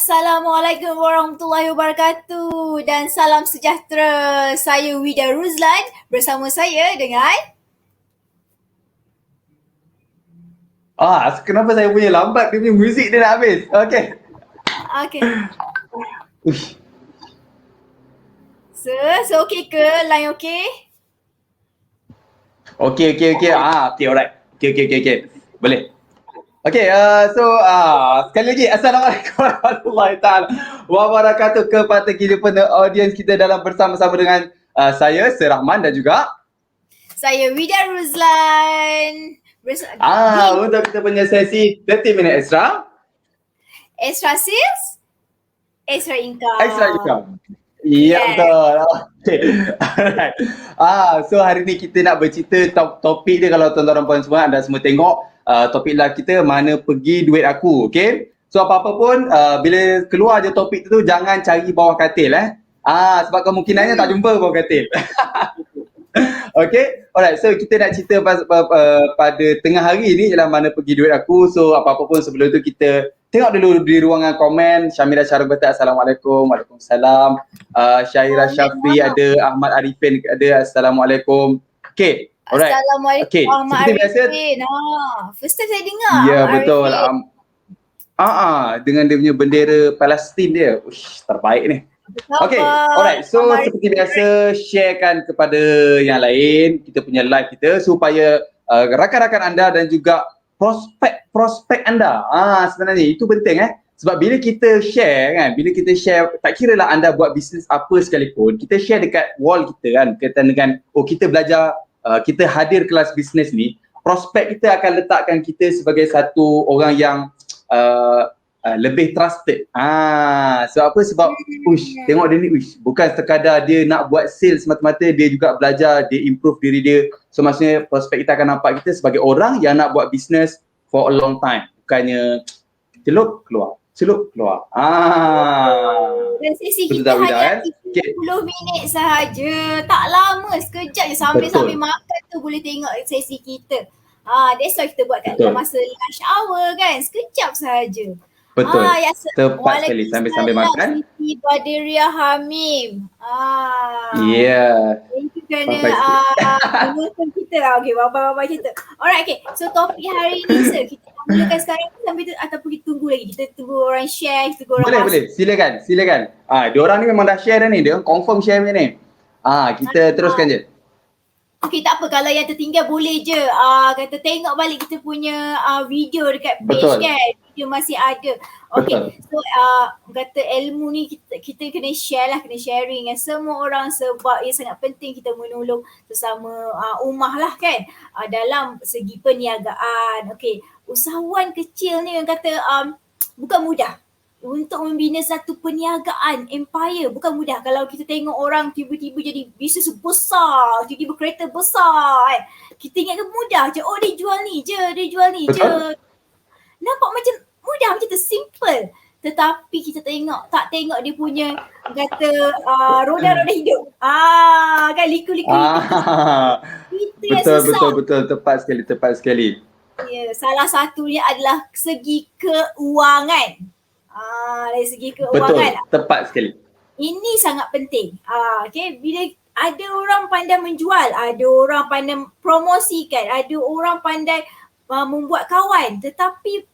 Assalamualaikum warahmatullahi wabarakatuh dan salam sejahtera. Saya Wida Ruzlan bersama saya dengan Kenapa saya punya lambat dia punya muzik dia nak habis? Okey. Okay. Uish. So okey ke? Line okey? Okey. Okey, alright. Okey. Boleh. Okey, sekali lagi Assalamualaikum warahmatullahi taala wabarakatuh kepada kita audiens kita dalam bersama-sama dengan saya Sir Rahman dan juga Saya Wida Ruzlan. untuk kita punya sesi 30 minit extra Sales, extra income. Ya, Yes. betul. Okay. Alright. So hari ni kita nak bercerita topik dia, kalau tuan-tuan dan puan semua anda semua tengok topik lah kita, mana pergi duit aku. Okay. So apa-apa pun bila keluar je topik tu jangan cari bawah katil sebab kemungkinannya tak jumpa bawah katil. Okay, alright. So kita nak cerita pada tengah hari ni ialah mana pergi duit aku. So apa-apa pun sebelum tu kita tengok dulu di ruangan komen. Syamira Syarif kata Assalamualaikum. Waalaikumsalam. Syaira Syafri ada, Ahmad Arifin ada, Assalamualaikum. Okay, alright. Assalamualaikum Okay, Ahmad seperti biasa. Arifin. First time saya dengar. Ya, Ahmad betul. Arifin. Dengan dia punya bendera Palestin dia. Uish, terbaik ni. Okay, alright. So seperti biasa, sharekan kepada yang lain kita punya live kita supaya rakan-rakan anda dan juga prospek anda. Sebenarnya itu penting sebab bila kita share tak kira lah anda buat bisnes apa sekalipun, kita share dekat wall kita kan, berkaitan dengan kita belajar, kita hadir kelas bisnes ni, prospek kita akan letakkan kita sebagai satu orang yang lebih trusted. Sebab tengok dia ni, bukan sekadar dia nak buat sales semata-mata, dia juga belajar, dia improve diri dia. So maksudnya prospek kita akan nampak kita sebagai orang yang nak buat business for a long time, bukannya celup keluar. Dan sesi kita hanya 30 minit sahaja. Tak lama, sekejap je sambil makan tu boleh tengok sesi kita. That's why kita buat kat masa lunch hour kan, sekejap sahaja. Betul. Tepat sekali sambil makan. Siti Badiria Hamim. Thank you kerana menonton kita. Okay, baba kita. Alright, okay. So topik hari ni Sir, kita mulakan sekarang sambil tu ataupun kita tunggu lagi? Kita tunggu orang share, kita tunggu orang Boleh. Silakan. Diorang ni memang dah share dah ni. Dia confirm share ni. Kita teruskan je. Okay, tak apa. Kalau yang tertinggal boleh je kata tengok balik kita punya video dekat page. Betul. Kan. Video masih ada. Okay, so kata ilmu ni kita kena share lah, kena sharing dengan semua orang sebab ia sangat penting kita menolong sesama ummah lah kan, dalam segi perniagaan. Okay, usahawan kecil ni yang kata bukan mudah. Untuk membina satu perniagaan, empire bukan mudah. Kalau kita tengok orang tiba-tiba jadi bisnes besar, tiba-tiba kereta besar kan. Kita ingatkan mudah je, dia jual ni je. Nampak macam mudah, macam tu, simple. Tetapi kita tak tengok dia punya kata roda-roda hidup. Kan liku-liku. Itu yang susah. Betul. Tepat sekali. Ya, salah satunya adalah segi keuangan. Dari segi keuangan. Betul, tepat sekali. Ini sangat penting. Okay, bila ada orang pandai menjual, ada orang pandai promosikan, ada orang pandai membuat kawan, tetapi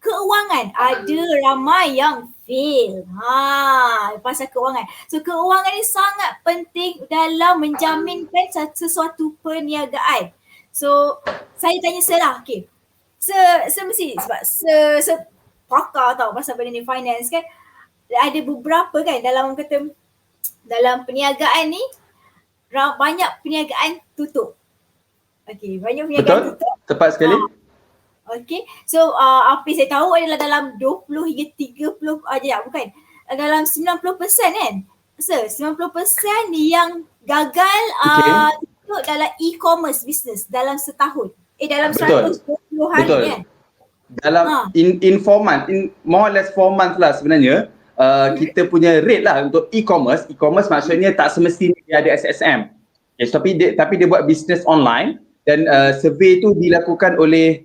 keuangan ada ramai yang fail. Pasal keuangan. So keuangan ni sangat penting dalam menjaminkan sesuatu perniagaan. So saya tanya Sir lah, okay. Sir mesti sebab Sir pakar tau pasal benda ni finance kan. Ada beberapa kan dalam perniagaan ni banyak perniagaan tutup. Okay, banyak perniagaan tutup. Tepat sekali. Okay, so apa yang saya tahu adalah dalam 20 hingga 30 bukan, dalam 90% kan. Sir, 90% yang gagal tutup dalam e-commerce business dalam setahun. Dalam 120 hari kan. Dalam in 4 months, more or less 4 months lah sebenarnya, kita punya rate lah untuk e-commerce. E-commerce maksudnya tak semestinya dia ada SSM. Tapi dia buat business online dan survey tu dilakukan oleh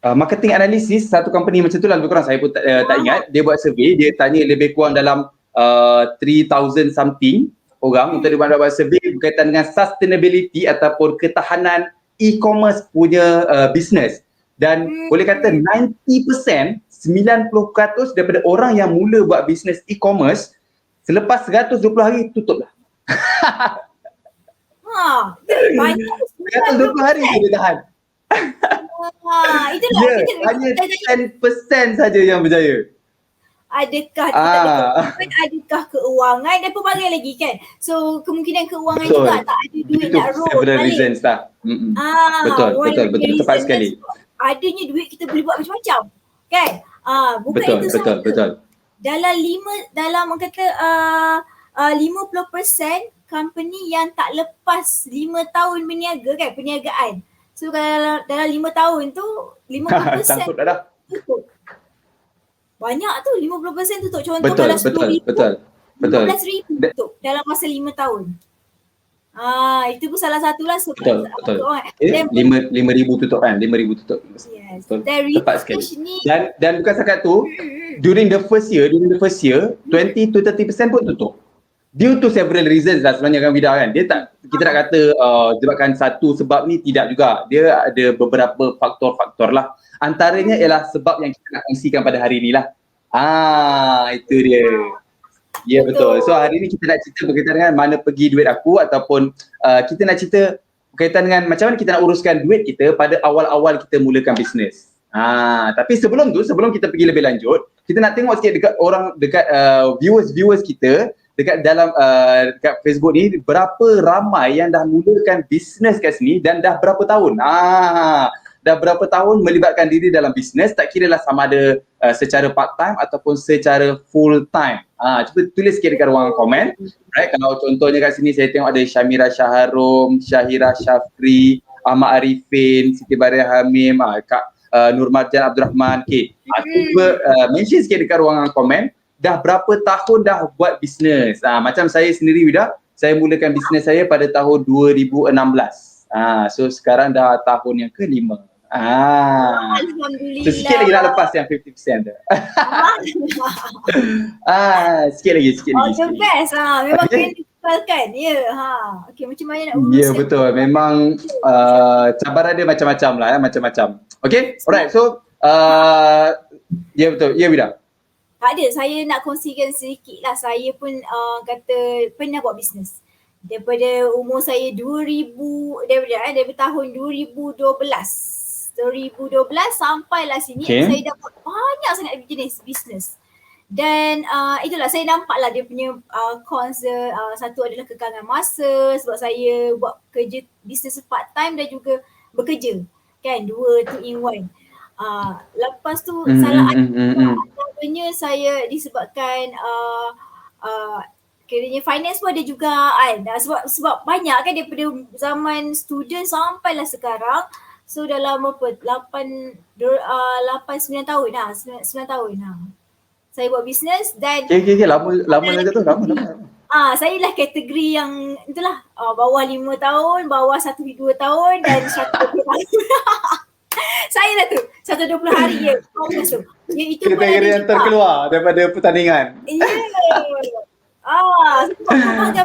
marketing analysis satu company macam tu lah, lebih kurang saya pun tak ingat. Dia buat survey, dia tanya lebih kurang dalam 3,000 something orang untuk dia buat survey berkaitan dengan sustainability ataupun ketahanan e-commerce punya business. Dan boleh kata 90%, 90% daripada orang yang mula buat bisnes e-commerce selepas 120 hari tutup lah. Banyak 120 hari je dia tahan. Itulah hanya 10% saja yang berjaya. Adakah adakah keuangan dan pelbagai lagi kan. So kemungkinan keuangan betul. juga tak ada duit itu nak roll several balik. reasons lah. Betul tepat sekali. Adanya duit kita boleh buat macam-macam kan. Bukan betul, itu betul, sahaja. betul. Dalam orang kata 50% company yang tak lepas 5 tahun berniaga kan, perniagaan. So kalau dalam 5 tahun tu 50% sangkut dah. tutup. Banyak tu 50% tutup. Contoh betul, kalau 10,000 betul. 15,000 tutup dalam masa 5 tahun. Itu pun salah satulah sebab betul. 5,000 tutup kan, 5,000 tutup. Yes. Betul. Dan tepat sekali. Dan bukan setakat tu, during the first year 20 to 30% pun tutup. Due to several reasons lah sebenarnya kan Vida kan. Kita tak kata sebabkan satu sebab ni, tidak juga. Dia ada beberapa faktor-faktor lah. Antaranya ialah sebab yang kita nak kongsikan pada hari ni lah. Itu dia. Ya betul. So hari ni kita nak cerita berkaitan dengan mana pergi duit aku, ataupun kita nak cerita berkaitan dengan macam mana kita nak uruskan duit kita pada awal-awal kita mulakan bisnes. Tapi sebelum kita pergi lebih lanjut, kita nak tengok sikit dekat viewers kita dekat dalam dekat Facebook ni, berapa ramai yang dah mulakan bisnes kat sini dan dah berapa tahun. Dah berapa tahun melibatkan diri dalam bisnes, tak kira lah sama ada secara part time ataupun secara full time. Cuba tulis sikit dekat ruangan komen. Right, kalau contohnya kat sini saya tengok ada Syamira Syaharum, Syahira Syafri, Ahmad Arifin, Siti Baria Hamim, Kak Nur Marjan Abdul Rahman. Cuba mention sikit dekat ruangan komen, dah berapa tahun dah buat bisnes. Macam saya sendiri Vida, saya mulakan bisnes saya pada tahun 2016. So sekarang dah tahun yang ke-5. Alhamdulillah. So sikit lagi nak lepas yang 50% tu. Sikit lagi. The best. Memang kena dikalkan. Okay, macam mana nak urus? Ya betul. Memang cabaran dia macam-macam lah. Macam-macam. Okay, alright. So ya betul. Ya Vida. Tak ada, saya nak kongsikan sedikit lah. Saya pun kata pernah buat bisnes. Daripada umur saya daripada tahun 2012 sampailah sini, saya dapat banyak sangat jenis bisnes. Dan itulah saya nampaklah dia punya cons dia. Satu adalah kekangan masa sebab saya buat kerja bisnes part time dan juga bekerja kan, 2 in 1. Lepas tu salah antaranya saya disebabkan kiranya finance pun ada juga kan. Sebab banyak kan daripada zaman student sampailah sekarang. So dalam 8-9 tahun 9 tahun saya buat bisnes dan lama lagi tu, lama. Saya lah kategori yang itulah bawah 5 tahun, bawah 1-2 tahun dan 120 tahun. Saya lah tu 120 hari je. Itu kategori yang terkeluar daripada pertandingan.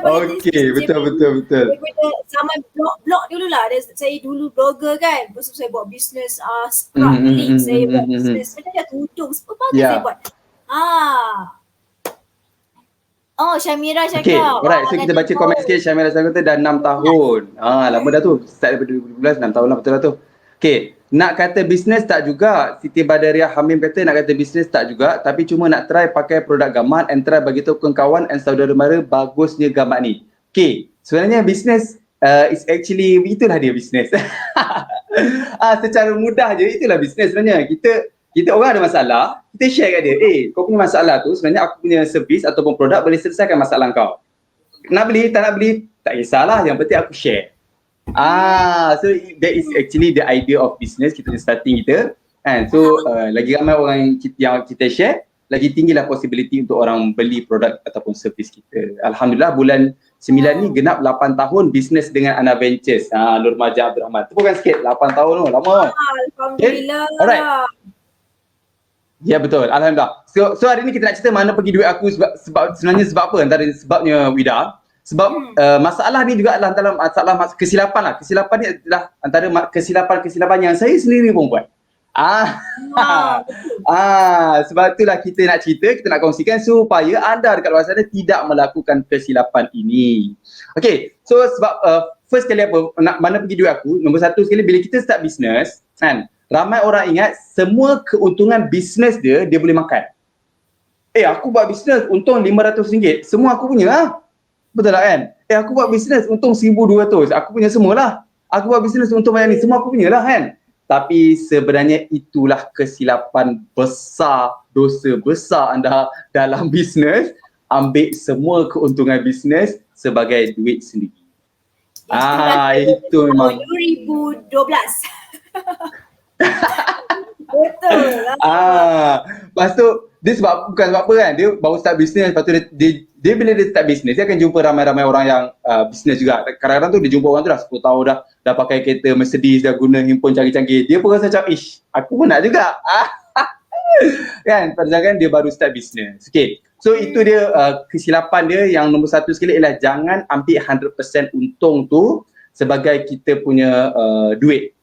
Okey, betul. Daripada zaman blog dululah. Saya dulu blogger kan. Lepas tu saya buat bisnes Sprout Link. Saya buat bisnes macam tudung. Sebagainya saya buat. Syamira cakap. Okay, alright. So kita baca komen sikit. Syamira cakap dah 6 tahun. Lama dah tu. Start daripada 2012, 6 tahun lah, betul lah tu. Okay, nak kata bisnes tak juga. Siti Badaria Hamim kata nak kata bisnes tak juga, tapi cuma nak try pakai produk gambar and try bagi tahu kawan and saudara mara bagusnya gambar ni. Okay, sebenarnya bisnes is actually, itulah dia bisnes. Secara mudah je, itulah bisnes sebenarnya. Kita orang ada masalah, kita share kat dia. Kau punya masalah tu sebenarnya aku punya servis ataupun produk boleh selesaikan masalah kau. Nak beli, tak nak beli, tak kisahlah. Yang penting aku share. So that is actually the idea of business, kita starting kita. And so lagi ramai orang yang kita share, lagi tinggilah possibility untuk orang beli produk ataupun servis kita. Alhamdulillah bulan 9 ni genap 8 tahun bisnes dengan Ana Ventures. Nur Majah Abdul Rahman. Tepukan sikit, 8 tahun tu, lama. Alhamdulillah. Okay. Alright. Ya betul, alhamdulillah. So hari ni kita nak cerita mana pergi duit aku sebab sebenarnya sebab apa antara sebabnya Wida. Sebab masalah ni juga adalah antara masalah kesilapan lah. Kesilapan ni adalah antara kesilapan yang saya sendiri pun buat. Sebab itulah kita nak cerita, kita nak kongsikan supaya anda dekat luar sana tidak melakukan kesilapan ini. Okay, so sebab first kali apa, mana pergi duit aku, nombor satu sekali bila kita start business, kan, ramai orang ingat semua keuntungan bisnes dia boleh makan. Aku buat bisnes untung RM500, semua aku punya lah. Betul tak kan? Aku buat bisnes untung RM1,200, aku punya semualah. Aku buat bisnes untung banyak ni, semua aku punya lah kan. Tapi sebenarnya itulah kesilapan besar, dosa besar anda dalam bisnes, ambil semua keuntungan bisnes sebagai duit sendiri. Itu memang 2012. Betul lah. Lepas tu dia bukan sebab apa kan, dia baru start bisnes, lepas tu dia bila dia start bisnes, dia akan jumpa ramai-ramai orang yang bisnes juga. Kadang-kadang tu dia jumpa orang tu dah 10 tahun dah pakai kereta Mercedes, dah guna handphone canggih-canggih. Dia pun rasa macam, aku pun nak juga. Kan, padahal dia baru start bisnes. Okay, so itu dia kesilapan dia yang nombor satu sekali ialah jangan ambil 100% untung tu sebagai kita punya duit.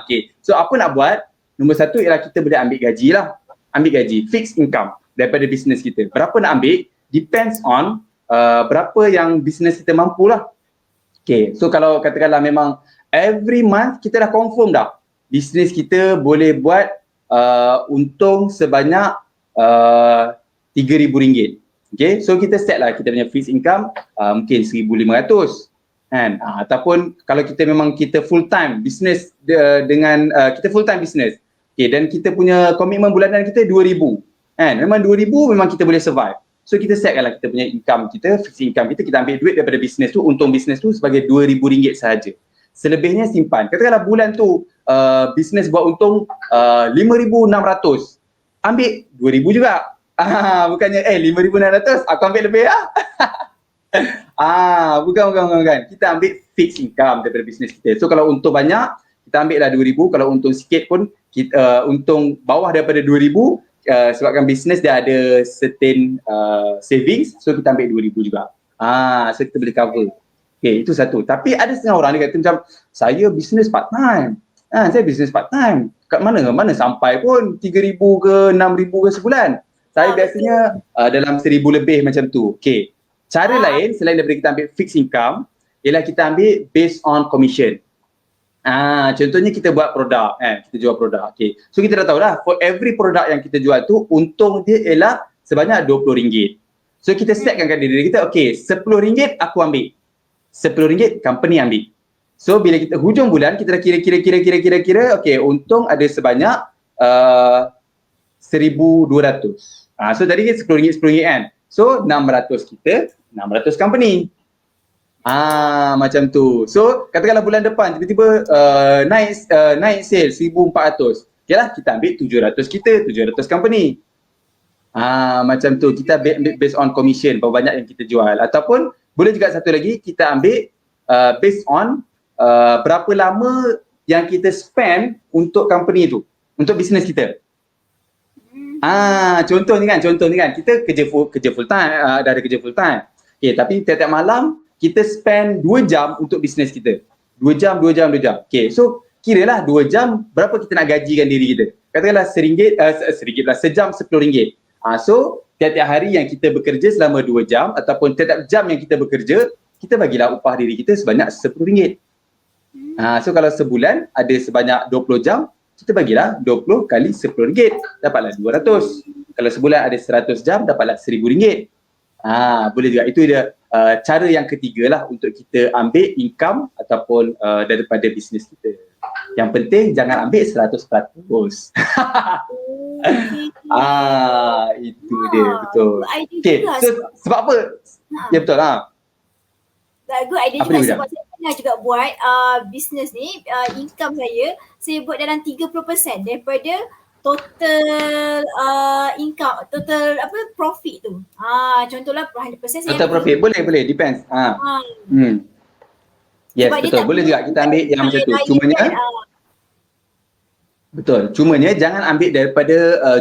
Okay, so apa nak buat? Nombor satu ialah kita boleh ambil gaji lah. Ambil gaji, fixed income daripada bisnes kita. Berapa nak ambil? Depends on berapa yang bisnes kita mampu lah. Okay, so kalau katakanlah memang every month kita dah confirm dah bisnes kita boleh buat untung sebanyak RM3,000. Okay, so kita set lah kita punya fixed income mungkin RM1,500 kan. Ataupun kalau kita memang kita full time bisnes dengan kita full time bisnes. Okay, dan kita punya komitmen bulanan kita RM2,000 kan. Memang RM2,000 memang kita boleh survive. So kita setkan lah kita punya income kita, fixed income kita ambil duit daripada bisnes tu, untung bisnes tu sebagai RM2,000 sahaja. Selebihnya simpan. Katakanlah bulan tu bisnes buat untung RM5,600. Ambil RM2,000 juga. Bukannya RM5,600 aku ambil lebih lah. Bukan. Kita ambil fixed income daripada bisnes kita. So kalau untung banyak, kita ambil lah RM2,000. Kalau untung sikit pun, untung bawah daripada RM2,000, sebabkan bisnes dia ada certain savings, so kita ambil RM2,000 juga. So kita boleh cover. Okay, itu satu. Tapi ada setengah orang dia kata macam, saya bisnes part time. Saya bisnes part time. Kat mana sampai pun RM3,000 ke RM6,000 ke sebulan. Saya biasanya dalam RM1,000 lebih macam tu. Okay. Cara lain selain daripada kita ambil fixed income, ialah kita ambil based on commission. Contohnya kita buat produk, kita jual produk. Okay. So kita dah tahu dah, for every produk yang kita jual tu, untung dia ialah sebanyak RM20. So kita setkan kat diri kita, okay, RM10 aku ambil. RM10 company ambil. So bila kita hujung bulan, kita dah kira, okay, untung ada sebanyak RM1,200. So tadi RM10 kan. So 600 kita, 600 company. Macam tu. So katakanlah bulan depan tiba-tiba naik sale 1,400. Okay lah, kita ambil 700 kita, 700 company. Macam tu. Kita ambil based on commission, berapa banyak yang kita jual. Ataupun boleh juga satu lagi, kita ambil based on berapa lama yang kita spend untuk company tu, untuk bisnes kita. Contoh ni kan, kita kerja full time, dah ada kerja full time. Okay, tapi tiap-tiap malam kita spend 2 jam untuk bisnes kita. 2 jam. Okay, so kiralah 2 jam berapa kita nak gajikan diri kita. Katakanlah RM1 lah, sejam RM10. So tiap-tiap hari yang kita bekerja selama 2 jam ataupun tiap-tiap jam yang kita bekerja, kita bagilah upah diri kita sebanyak RM10. So kalau sebulan ada sebanyak 20 jam, kita bagilah 20 kali RM10, dapatlah 200. Kalau sebulan ada 100 jam, dapatlah RM1,000. Boleh juga. Itu dia cara yang ketiga lah untuk kita ambil income ataupun daripada bisnes kita. Yang penting jangan ambil 100%. Itu dia, betul. Okay, so sebab apa? Ya betul lah. Good idea juga sebab saya pernah juga buat bisnes ni, income saya buat dalam 30% daripada total income, total profit tu. Contohlah 100% saya Total profit boleh depends. Yes, sebab betul. Boleh juga kita ambil yang macam tu. Cumanya betul. Cumanya jangan ambil daripada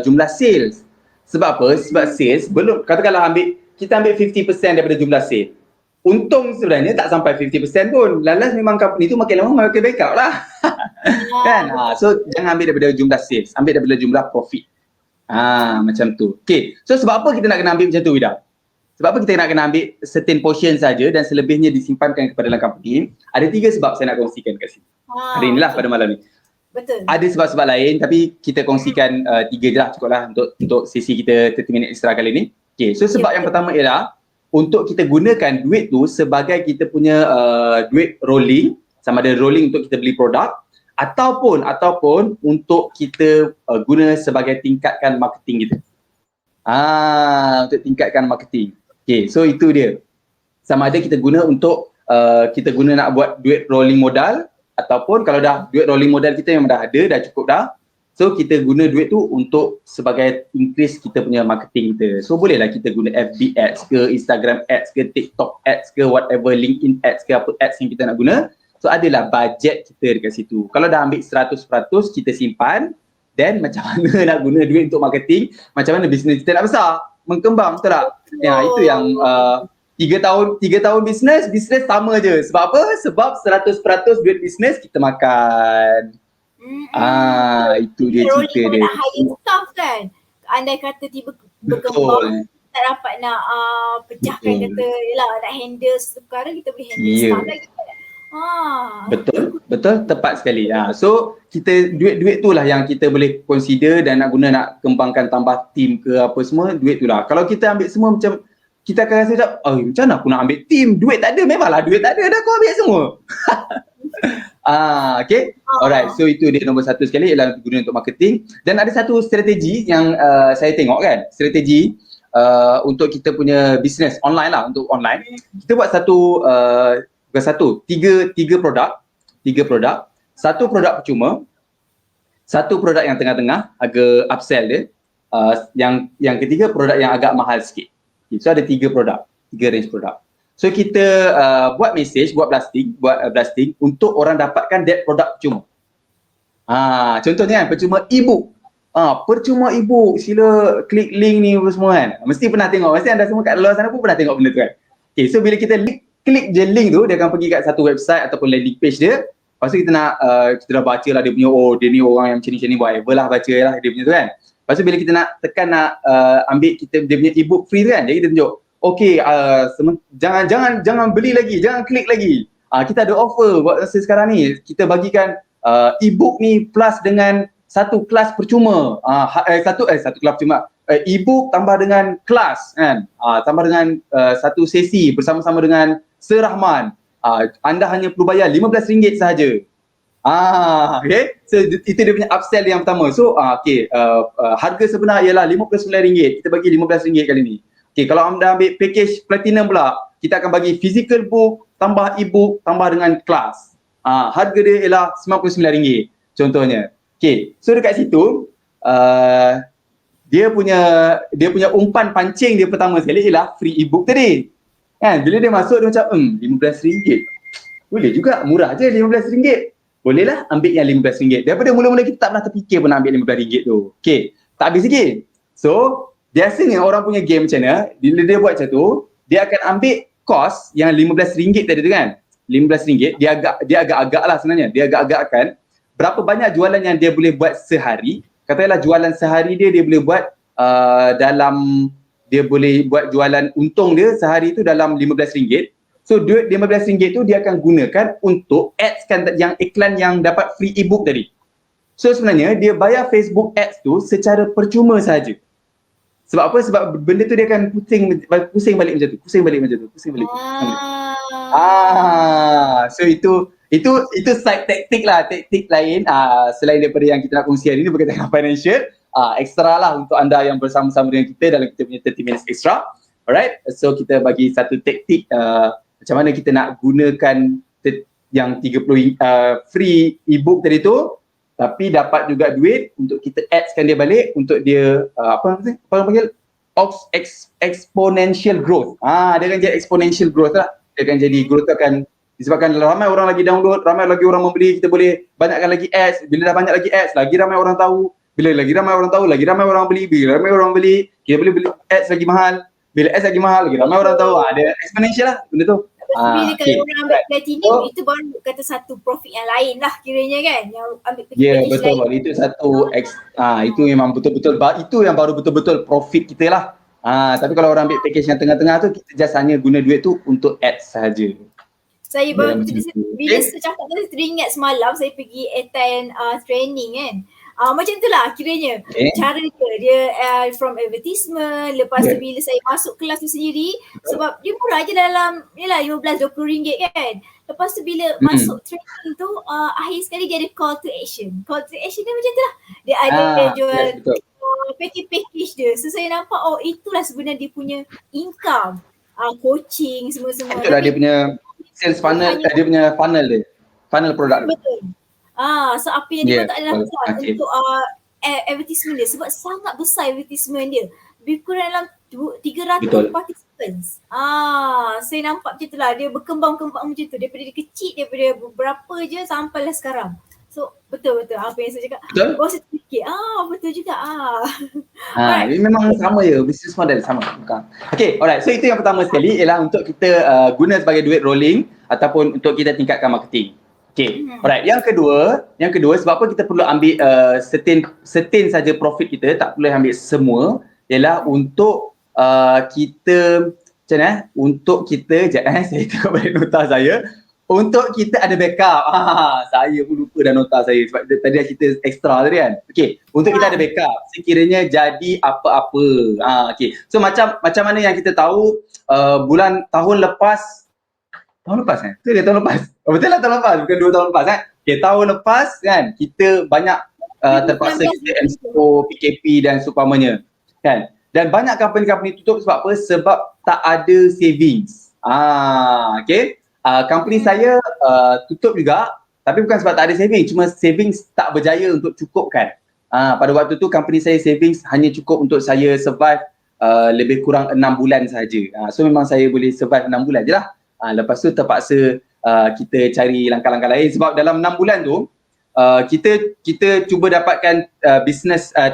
jumlah sales. Sebab apa? Sebab sales belum, katakanlah kita ambil 50% daripada jumlah sales. Untung sebenarnya tak sampai 50% pun. Lalas memang company tu makin lama makin backup lah. Kan? So jangan ambil daripada jumlah sales, ambil daripada jumlah profit. Macam tu. Okay. So sebab apa kita nak kena ambil macam tu, Ida? Sebab apa kita nak kena ambil certain portion saja dan selebihnya disimpankan kepada dalam company? Ada 3 sebab saya nak kongsikan kat sini. Hari inilah pada malam ni. Betul. Ada sebab-sebab lain tapi kita kongsikan 3 je lah, cukup lah untuk sesi kita 30 minit extra kali ni. Okay. So sebab yang pertama ialah untuk kita gunakan duit tu sebagai kita punya duit rolling, sama ada rolling untuk kita beli produk ataupun untuk kita guna sebagai tingkatkan marketing kita. Untuk tingkatkan marketing. Okay, so itu dia. Sama ada kita guna untuk kita guna nak buat duit rolling modal ataupun kalau dah duit rolling modal kita yang dah ada, dah cukup dah. So kita guna duit tu untuk sebagai increase kita punya marketing kita. So bolehlah kita guna FB ads ke, Instagram ads ke, TikTok ads ke, whatever, LinkedIn ads ke, apa ads yang kita nak guna. So adalah bajet kita dekat situ. Kalau dah ambil 100% kita simpan, then macam mana nak guna duit untuk marketing, macam mana bisnes kita nak besar, mengembang, betul tak? Ya, itu yang 3 tahun bisnes sama je. Sebab apa? Sebab 100% duit bisnes kita makan. Itu dia cerita dia. Nak hire staff kan. Andai kata tiba berkembang, tak dapat nak pecahkan, kata yelah nak handle perkara, kita boleh handle staff lagi. Betul, tepat sekali. So kita duit tu lah yang kita boleh consider dan nak guna nak kembangkan, tambah team ke apa semua, duit tu lah. Kalau kita ambil semua macam, kita akan rasa macam mana aku nak ambil team, duit tak ada, memanglah duit tak ada, dah aku ambil semua. Okay, alright. So itu dia nombor 1 sekali ialah guna untuk marketing. Dan ada satu strategi yang saya tengok kan, strategi untuk kita punya business online lah, untuk online. Kita buat tiga produk. Satu produk percuma, satu produk yang tengah-tengah, agak upsell dia. Yang ketiga produk yang agak mahal sikit. So ada 3 produk, 3 range produk. So kita buat blasting untuk orang dapatkan that produk percuma. Contohnya kan, percuma e-book. Percuma e-book, sila klik link ni semua kan. Mesti pernah tengok, mesti anda semua kat luar sana pun pernah tengok benda tu kan. Okay, so bila kita klik je link tu, dia akan pergi kat satu website ataupun landing page dia. Lepas tu kita nak, kita dah baca lah dia punya, dia ni orang yang macam ni, whatever lah, baca lah dia punya tu kan. Lepas tu bila kita nak tekan nak ambil dia punya e-book free tu kan, jadi kita tunjuk, okay, jangan beli lagi, jangan klik lagi. Kita ada offer buat masa sekarang ni, kita bagikan e-book ni plus dengan satu kelas percuma. Satu kelas percuma. E-book tambah dengan kelas kan. Tambah dengan satu sesi bersama-sama dengan Sir Rahman. Anda hanya perlu bayar RM15 sahaja. Okay. So itu dia punya upsell yang pertama. So okay, harga sebenar ialah RM59. Kita bagi RM15 kali ni. Okay, kalau anda ambil package platinum pula, kita akan bagi physical book tambah e-book tambah dengan kelas. Harga dia ialah RM99 contohnya. Okay, so dekat situ dia punya umpan pancing dia pertama sekali ialah free e-book tadi. Kan, bila dia masuk dia macam RM15. Boleh juga, murah je RM15. Bolehlah ambil yang RM15. Daripada mula-mula kita tak pernah terfikir pun nak ambil RM15 tu. Okay, tak habis lagi. So, biasanya orang punya game macam mana, bila dia buat macam tu, dia akan ambil cost yang RM15 tadi tu kan. RM15, dia agak-agak lah sebenarnya. Dia agak-agakkan berapa banyak jualan yang dia boleh buat sehari. Katakanlah jualan sehari dia boleh buat dia boleh buat jualan untung dia sehari tu dalam RM15. So duit RM15 tu dia akan gunakan untuk ads kan yang iklan yang dapat free e-book tadi. So sebenarnya dia bayar Facebook ads tu secara percuma sahaja. Sebab apa? Sebab benda tu dia akan pusing balik macam tu. Pusing balik. So itu side taktik lah, taktik lain selain daripada yang kita nak kongsi hari ni berkaitan dengan financial. Extra lah untuk anda yang bersama-sama dengan kita dalam kita punya 30 minutes extra. Alright, so kita bagi satu taktik macam mana kita nak gunakan yang 30 free e-book tadi tu tapi dapat juga duit untuk kita adskan dia balik untuk dia apa panggil exponential growth. Dia akan jadi exponential growth lah. Dia akan jadi growth akan disebabkan ramai orang lagi download, ramai lagi orang membeli, kita boleh banyakkan lagi ads. Bila dah banyak lagi ads, lagi ramai orang tahu. Bila lagi ramai orang tahu, lagi ramai orang beli. Bila ramai orang beli, kita boleh beli ads lagi mahal. Bila ads lagi mahal, lagi ramai orang tahu. Dia exponential lah benda tu. Bila kalau orang ambil platinum, itu baru kata satu profit yang lain lah kiranya kan, yang ambil package betul lain. Itu satu itu memang betul-betul itu yang baru betul-betul profit kita lah. Tapi kalau orang ambil package yang tengah-tengah tu, kita just hanya guna duit tu untuk ads sahaja. Saya baru bila saya cakap tadi, teringat semalam saya pergi attend training kan. Macam tu lah kiranya. Cara dia from advertisement, lepas tu bila saya masuk kelas tu sendiri, sebab dia murah je dalam RM15-20 kan. Lepas tu bila masuk training tu, akhir sekali dia ada call to action. Call to action dia macam tu lah. Dia ada jual package dia. So saya nampak itulah sebenarnya dia punya income. Coaching semua-semua. Itulah dia punya sales funnel, dia punya funnel produk. Betul. So apa yang dia tak adalah untuk advertisement dia, sebab sangat besar advertisement dia. Lebih kurang dalam 300 participants. Saya nampak macam tu lah, dia berkembang-kembang macam tu. Daripada dia kecil, daripada berapa je sampailah sekarang. So betul-betul apa yang saya cakap. Baru saya fikir, betul juga. Ini memang sama je, business model sama. Okay, alright. So itu yang pertama sekali ialah untuk kita guna sebagai duit rolling ataupun untuk kita tingkatkan marketing. Okay, alright. Yang kedua sebab apa kita perlu ambil certain saja profit kita, tak perlu ambil semua, ialah untuk kita macam mana? Untuk kita, saya tengok balik nota saya, untuk kita ada backup. Saya pun lupa dah nota saya sebab tadi kita extra tadi kan. Okay, untuk kita ada backup sekiranya jadi apa-apa. Okay, so macam mana yang kita tahu tahun lepas kan? Betul dia tahun lepas. Betul lah tahun lepas, bukan 2 tahun lepas kan. Okay, tahun lepas kan, kita banyak terpaksa kita MCO, PKP dan seumpamanya kan. Dan banyak company-company tutup sebab apa? Sebab tak ada savings. Okay. Company saya tutup juga, tapi bukan sebab tak ada savings, cuma savings tak berjaya untuk cukupkan. Pada waktu tu company saya savings hanya cukup untuk saya survive lebih kurang 6 bulan sahaja. So memang saya boleh survive 6 bulan je lah. Lepas tu terpaksa kita cari langkah-langkah lain sebab dalam 6 bulan tu kita cuba dapatkan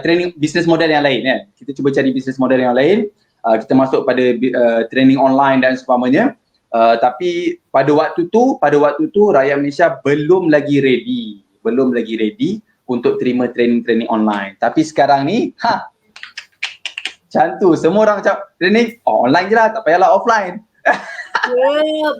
training business model yang lain kan. Kita cuba cari business model yang lain. Kita masuk pada training online dan seumpamanya. Tapi pada waktu tu rakyat Malaysia belum lagi ready untuk terima training online. Tapi sekarang ni macam tu, semua orang macam training online je lah, tak payahlah offline.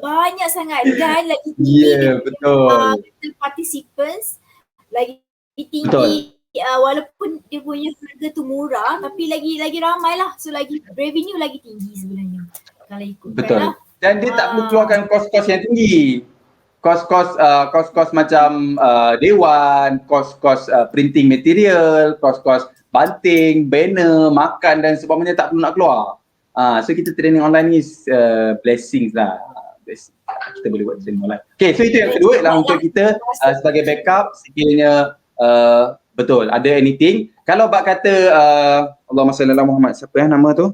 Banyak sangat dan lagi tinggi betul. Participants lagi tinggi. Walaupun dia punya harga tu murah, tapi lagi ramai lah. So lagi revenue lagi tinggi sebenarnya kalau ikut. Betul. Dan dia tak perlu keluarkan kos-kos yang tinggi. Kos-kos macam dewan, kos-kos printing material, kos-kos banting, banner, makan dan sebagainya tak perlu nak keluar. So kita training online ni blessings lah. Kita boleh buat training online. Okay, so itu yang kedua lah untuk kita sebagai backup sekiranya betul ada anything. Kalau bak kata Allahumma salli ala Muhammad, siapa yang nama tu?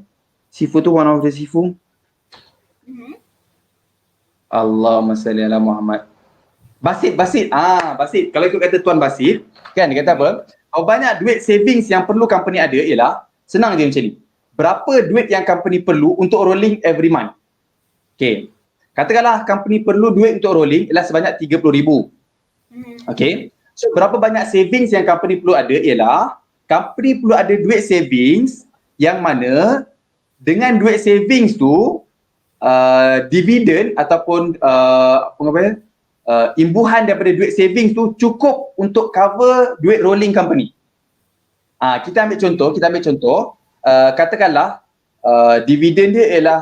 Sifu tu, one of the Sifu. Allahumma salli ala Muhammad. Basit. Basit. Kalau ikut kata Tuan Basit, kan dia kata apa? How banyak duit savings yang perlu company ada ialah, senang je macam ni. Berapa duit yang company perlu untuk rolling every month? Okay. Katakanlah company perlu duit untuk rolling ialah sebanyak 30,000. Okay. So berapa banyak savings yang company perlu ada ialah, company perlu ada duit savings yang mana dengan duit savings tu dividen ataupun imbuhan daripada duit savings tu cukup untuk cover duit rolling company. Kita ambil contoh, katakanlah dividen dia ialah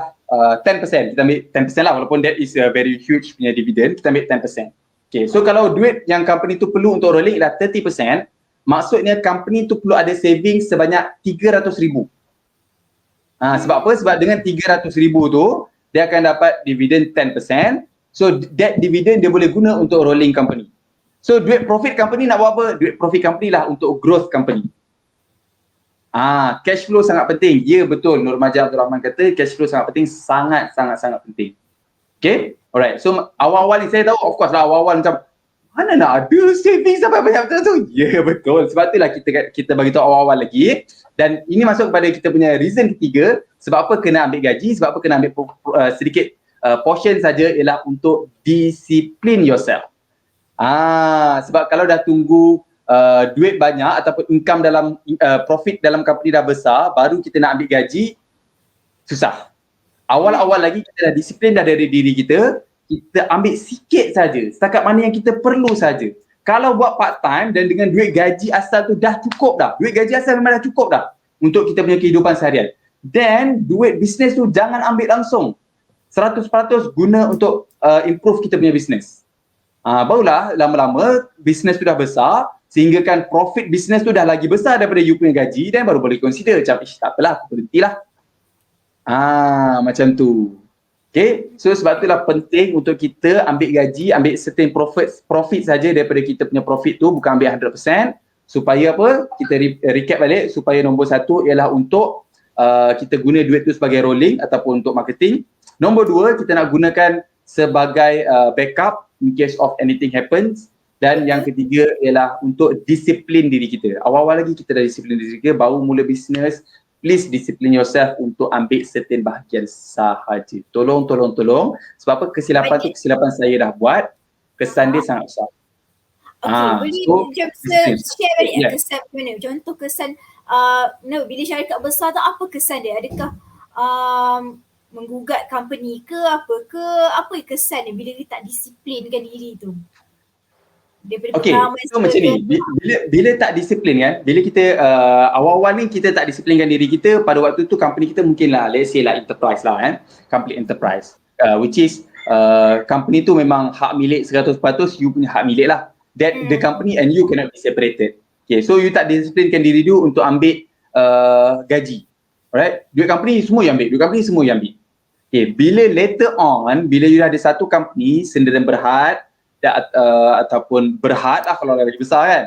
10%. Kita ambil 10% lah, walaupun that is a very huge punya dividen, kita ambil 10%. Okay, so kalau duit yang company tu perlu untuk rolling ialah 30%, maksudnya company tu perlu ada savings sebanyak 300,000. Sebab apa? Sebab dengan 300,000 tu dia akan dapat dividen 10%. So that dividen dia boleh guna untuk rolling company. So duit profit company nak buat apa? Duit profit company lah untuk growth company. Cash flow sangat penting. Ya betul, Nur Majah Abdul Rahman kata cash flow sangat penting, sangat penting. Okay, alright. So awal-awal ni saya tahu, of course lah awal-awal macam mana nak ada saving sampai banyak betul tu? Ya betul. Sebab itulah kita bagi tahu awal-awal lagi. Dan ini masuk kepada kita punya reason ketiga, sebab apa kena ambil gaji, sebab apa kena ambil sedikit portion saja ialah untuk disiplin yourself. Sebab kalau dah tunggu duit banyak ataupun income dalam profit dalam company dah besar, baru kita nak ambil gaji, susah. Awal-awal lagi kita dah disiplin dah dari diri kita ambil sikit saja, setakat mana yang kita perlu saja. Kalau buat part time dan dengan duit gaji asal tu dah cukup dah. Duit gaji asal memang dah cukup dah untuk kita punya kehidupan seharian. Then duit bisnes tu jangan ambil langsung. 100% guna untuk improve kita punya bisnes. Barulah lama-lama bisnes tu dah besar, sehingga kan profit bisnes tu dah lagi besar daripada you punya gaji, dan baru boleh consider macam tak apalah, aku berhentilah. Macam tu. Okay, so sebab itulah penting untuk kita ambil gaji, ambil certain profit saja daripada kita punya profit tu, bukan ambil 100%, supaya apa? Kita recap balik, supaya nombor satu ialah untuk kita guna duit tu sebagai rolling ataupun untuk marketing. Nombor dua, kita nak gunakan sebagai backup in case of anything happens. Dan yang ketiga ialah untuk disiplin diri kita. Awal-awal lagi kita dah disiplin diri kita, baru mula bisnes, please discipline yourself untuk ambil certain bahagian sahaja. Tolong. Sebab apa? Kesilapan tu kesilapan saya dah buat, kesan dia sangat besar. Okay, boleh share balik kesan mana? Contoh kesan, bila syarikat besar tu apa kesan dia? Adakah menggugat company ke apa ke? Apa kesan dia bila dia tak disiplinkan diri tu? Okay, so macam ni, bila tak disiplin kan, bila kita awal-awal ni kita tak disiplinkan diri kita, pada waktu tu company kita mungkin lah, let's say lah enterprise lah kan, complete enterprise, which is company tu memang hak milik 100%, you punya hak milik lah, that the company and you cannot be separated. Okay, so you tak disiplinkan diri you untuk ambil gaji, alright, duit company semua yang ambil, Okay, bila later on, bila you ada satu company sendirian berhad, ataupun berhad lah kalau lagi besar kan,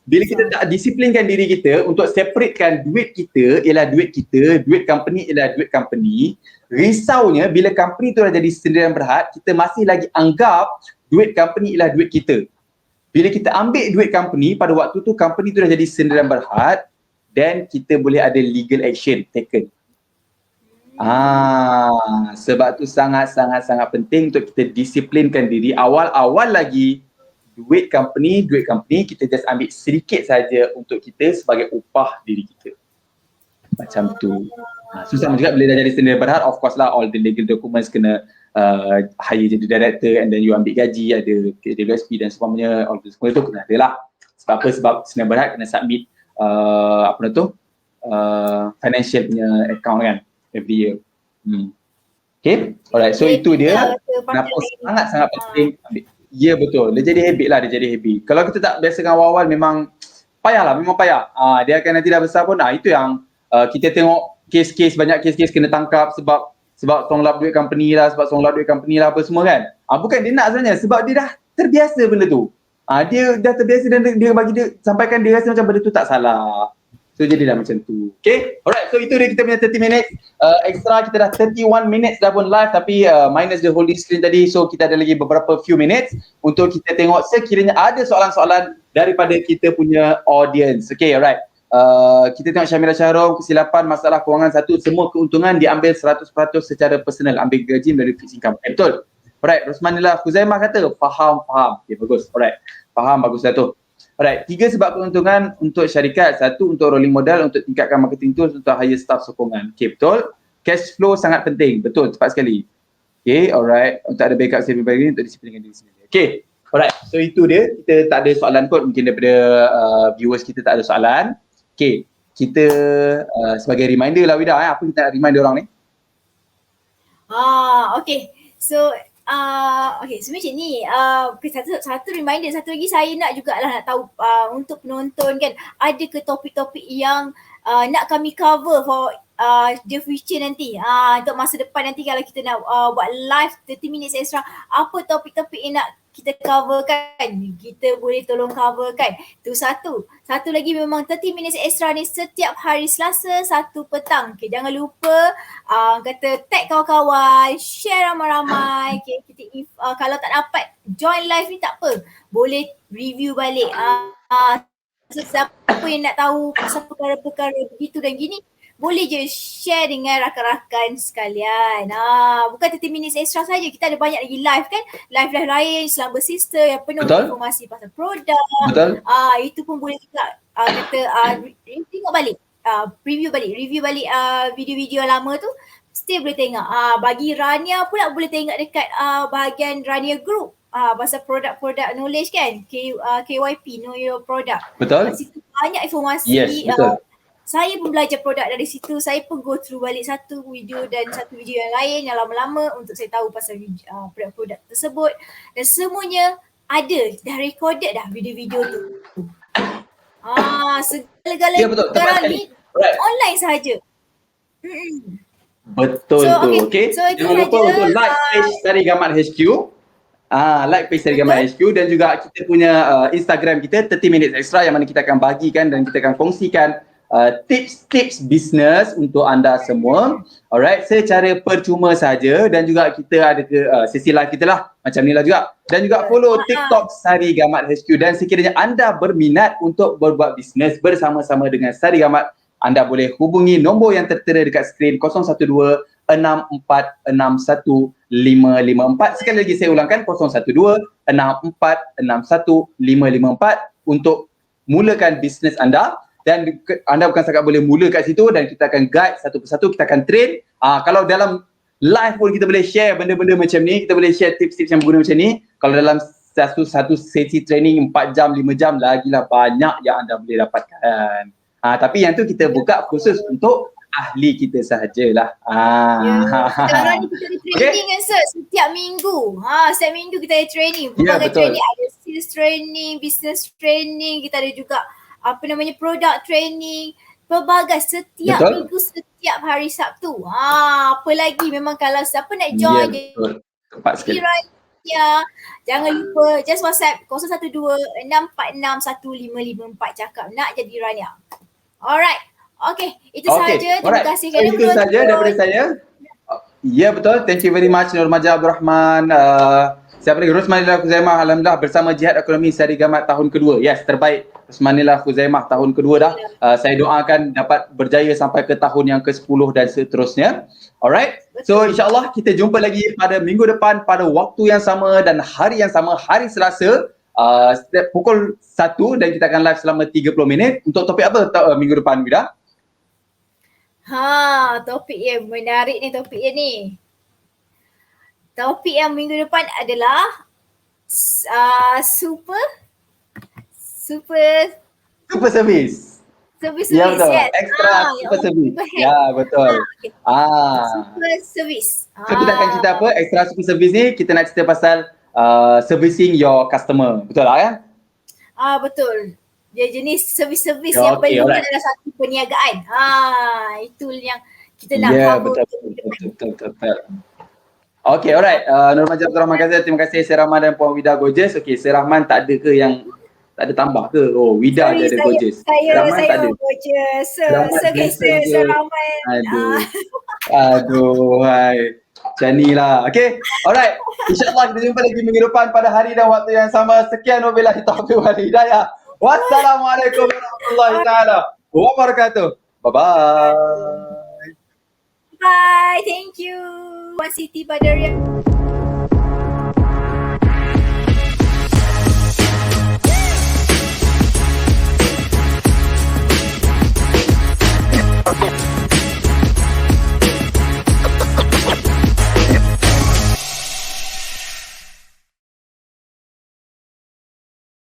bila kita tak disiplinkan diri kita untuk separatekan duit kita ialah duit kita, duit company ialah duit company, risaunya bila company tu dah jadi sendirian berhad, kita masih lagi anggap duit company ialah duit kita. Bila kita ambil duit company, pada waktu tu company tu dah jadi sendirian berhad, then kita boleh ada legal action taken. Sebab tu sangat penting untuk kita disiplinkan diri. Awal-awal lagi duit company kita just ambil sedikit saja untuk kita sebagai upah diri kita. Macam tu. Susah juga bila dah jadi sendiri berhad, of course lah all the legal documents kena hire jadi director, and then you ambil gaji, ada KWSP dan sebagainya, all semua tu kena ada lah. Sebab apa? Sebab sendiri berhad kena submit financial punya account kan, every year. Okay, alright. So itu dia kenapa sangat penting ambil. Ya betul, dia jadi habit. Kalau kita tak biasa dengan awal-awal memang payah. Dia akan nanti dah besar pun, itu yang kita tengok banyak kes kena tangkap sebab songlap duit company lah, apa semua kan. Bukan dia nak sebenarnya, sebab dia dah terbiasa benda tu. Dia dah terbiasa dan dia bagi dia sampaikan, dia rasa macam benda tu tak salah. So jadilah macam tu. Okay, alright, so itu dia kita punya 30 minutes extra. Kita dah 31 minutes dah pun live, tapi minus the holding screen tadi. So kita ada lagi beberapa few minutes untuk kita tengok sekiranya ada soalan-soalan daripada kita punya audience. Okay, alright. Kita tengok Syamira Syahrom, kesilapan masalah kewangan satu, semua keuntungan diambil 100% secara personal, ambil gaji dari fixed income. Betul. Alright, Rosmanillah Khuzaimah kata faham. Okay, bagus. Alright, faham, baguslah tu. Alright, 3 sebab keuntungan untuk syarikat. 1 untuk rolling modal, untuk tingkatkan marketing tools, untuk hire staff sokongan. Okay, betul. Cash flow sangat penting. Betul, tepat sekali. Okay, alright. Untuk ada backup saving bagi untuk disiplinkan diri sendiri. Okay, alright. So itu dia. Kita tak ada soalan kot. Mungkin daripada viewers kita tak ada soalan. Okay, kita sebagai reminder lah Wida, apa kita nak remind orang ni? Okay. So so macam ni, satu reminder, satu lagi saya nak jugalah nak tahu untuk penonton kan, ada ke topik-topik yang nak kami cover for the future nanti, untuk masa depan nanti kalau kita nak buat live 30 minutes extra, apa topik-topik yang nak kita coverkan, kita boleh tolong coverkan. Tu satu. Satu lagi memang 30 minutes extra ni setiap hari Selasa 1 petang. Okay, jangan lupa kata tag kawan-kawan, share ramai-ramai. Okay, kita kalau tak dapat join live ni tak apa. Boleh review balik. Siapa yang nak tahu pasal perkara-perkara begitu dan gini, boleh je share dengan rakan-rakan sekalian. Bukan 30 minutes extra saja, kita ada banyak lagi live kan. Live-live lain, Selamba Sister yang penuh informasi pasal produk. Betul. Itu pun boleh juga tengok balik. Review balik video-video lama tu still boleh tengok. Bagi Rania pula boleh tengok dekat bahagian Rania Group. Pasal produk-produk knowledge kan, KYP, Know Your Product. Betul. Kat situ banyak informasi. Yes, betul. Saya pun belajar produk dari situ. Saya pun go through balik satu video dan satu video yang lain yang lama-lama untuk saya tahu pasal produk-produk tersebut. Dan semuanya ada, dah recorded dah video-video tu. Segala-galanya sekarang ni online sahaja. Betul tu. Okay. Jangan lupa untuk like page Sari Gamat HQ. Like page Sari Gamat HQ dan juga kita punya Instagram kita 30 minutes extra yang mana kita akan bagikan dan kita akan kongsikan tips-tips bisnes untuk anda semua. Alright, secara percuma saja dan juga kita ada sesi live kita lah macam ni lah juga. Dan juga follow TikTok Sari Gamat HQ dan sekiranya anda berminat untuk berbuat bisnes bersama-sama dengan Sari Gamat, anda boleh hubungi nombor yang tertera dekat skrin 012-6461-554. Sekali lagi saya ulangkan 012-6461-554 untuk mulakan bisnes anda. Dan anda bukan setakat boleh mula kat situ dan kita akan guide satu persatu, kita akan train. Kalau dalam live pun kita boleh share benda-benda macam ni, kita boleh share tips-tips yang berguna macam ni. Kalau dalam satu sesi training 4 jam, 5 jam, lagilah banyak yang anda boleh dapatkan. Tapi yang tu kita buka khusus untuk ahli kita sahajalah. Sekarang ni kita ada training kan sir, setiap minggu. Setiap minggu kita ada training. Berbagai training, ada sales training, business training, kita ada juga product training, pelbagai setiap minggu, setiap hari Sabtu. Apa lagi, memang kalau siapa nak join tepat sekali. Jangan lupa just WhatsApp 012-646-1554 cakap nak jadi Rania. Alright. Okay, itu sahaja. Terima kasih kerana itu sahaja daripada saya. Ya betul. Thank you very much Nur Majah Abdul Rahman. Siapa lagi? Rosmanillah Khuzaimah, alhamdulillah bersama Jihad Ekonomi Sari Gamat tahun kedua. Yes, terbaik. Rosmanillah Khuzaimah tahun kedua dah. Saya doakan dapat berjaya sampai ke tahun yang ke-10 dan seterusnya. Alright. So insyaAllah kita jumpa lagi pada minggu depan pada waktu yang sama dan hari yang sama, hari Selasa. Setiap pukul 1 dan kita akan live selama 30 minit. Untuk topik apa minggu depan, Vida? Topik yang menarik ni topiknya ni. Topik yang minggu depan adalah super service. Service, ya betul. Yes. Extra super service. Ya betul. Okay. Super service. So kita akan cerita apa? Extra super service ni kita nak cerita pasal servicing your customer. Betul lah kan? Betul. Dia jenis service yang perlu adalah satu perniagaan. Itu yang kita nak cover. Betul. Okay, alright. Nur Majah Abdul Rahman kata, terima kasih Sir Rahman dan Puan Vida Gorgeous. Okay, Sir Rahman tak ada ke yang tak ada tambah ke? Oh, Vida je ada Gorgeous. Saya Gorgeous. Sir Rahman. Aduh, hai. Macam ni lah. Okay, alright. InsyaAllah kita jumpa lagi minggu depan pada hari dan waktu yang sama. Sekian wabillahi taufiq wal hidayah. Wassalamualaikum warahmatullahi wabarakatuh. Bye-bye. Bye, thank you. Siti Badaria.